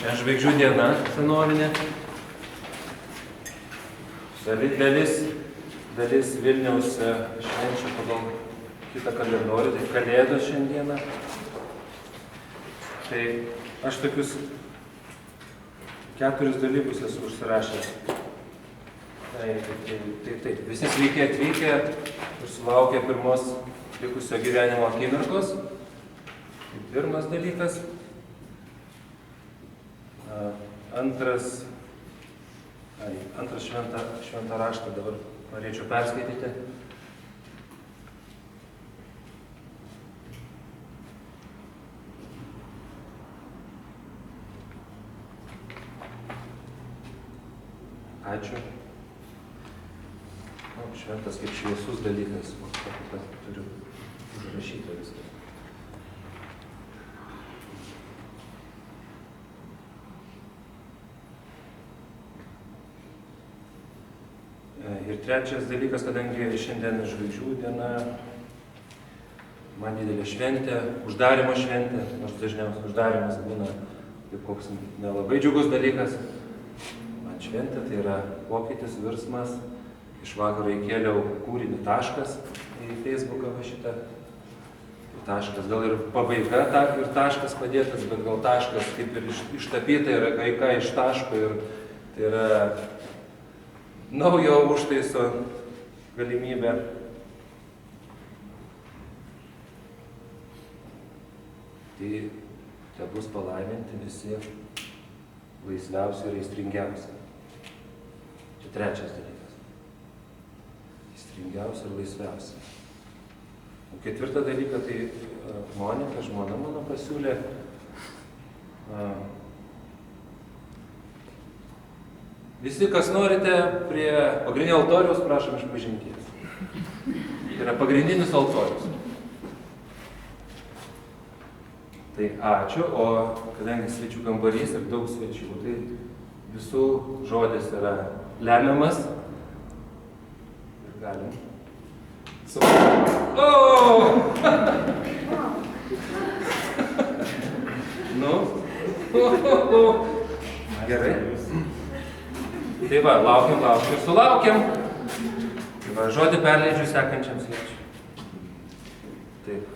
Šiandien žvaigždžių diena senovinė. Dalis Vilniaus švenčia pagal kitą kalendorių, tai Kalėdos šiandieną. Tai aš tokius 4 dalykus esu užsirašęs. Tai visi sveiki atvykę ir sulaukę pirmos likusio gyvenimo akimirkos. Tai pirmas dalykas. Antras šventą raštą dabar norėčiau perskaityti. Ačiū. Šventas kaip šviesus dalykas, turiu užrašyti viską. Ir trečias dalykas, kadangi šiandien žvaigždžių diena, man didelė šventė, uždarymo šventė, nors dažniausiai uždarymas būna kaip koks nelabai džiugus dalykas. Man šventė tai yra pokytis, virsmas. Iš vakaro įkėliau kūrinį Taškas į Facebooką va šitą. Taškas, gal ir pabaiga ir taškas padėtas, bet gal taškas kaip ir ištapyta yra kai ką iš taško ir tai yra naujo užtaiso galimybė. Tai te bus palaiminti visi laisviausi ir aistringiausi. Čia trečias dalykas. Aistringiausi ir laisviausi. O ketvirtą dalyką tai Monika, žmona mano, pasiūlė visi, kas norite, prie pagrindinio altoriaus, prašom išpažinties. Tai yra pagrindinis altorius. Tai ačiū, o kadangi svečių kambarys ir daug svečių, tai visų žodis yra lemiamas. Ir galim. Nu. Gerai. Tai va, laukiam ir sulaukiam. Tai va, žodį perleidžiu sekančiam svečiui. Taip.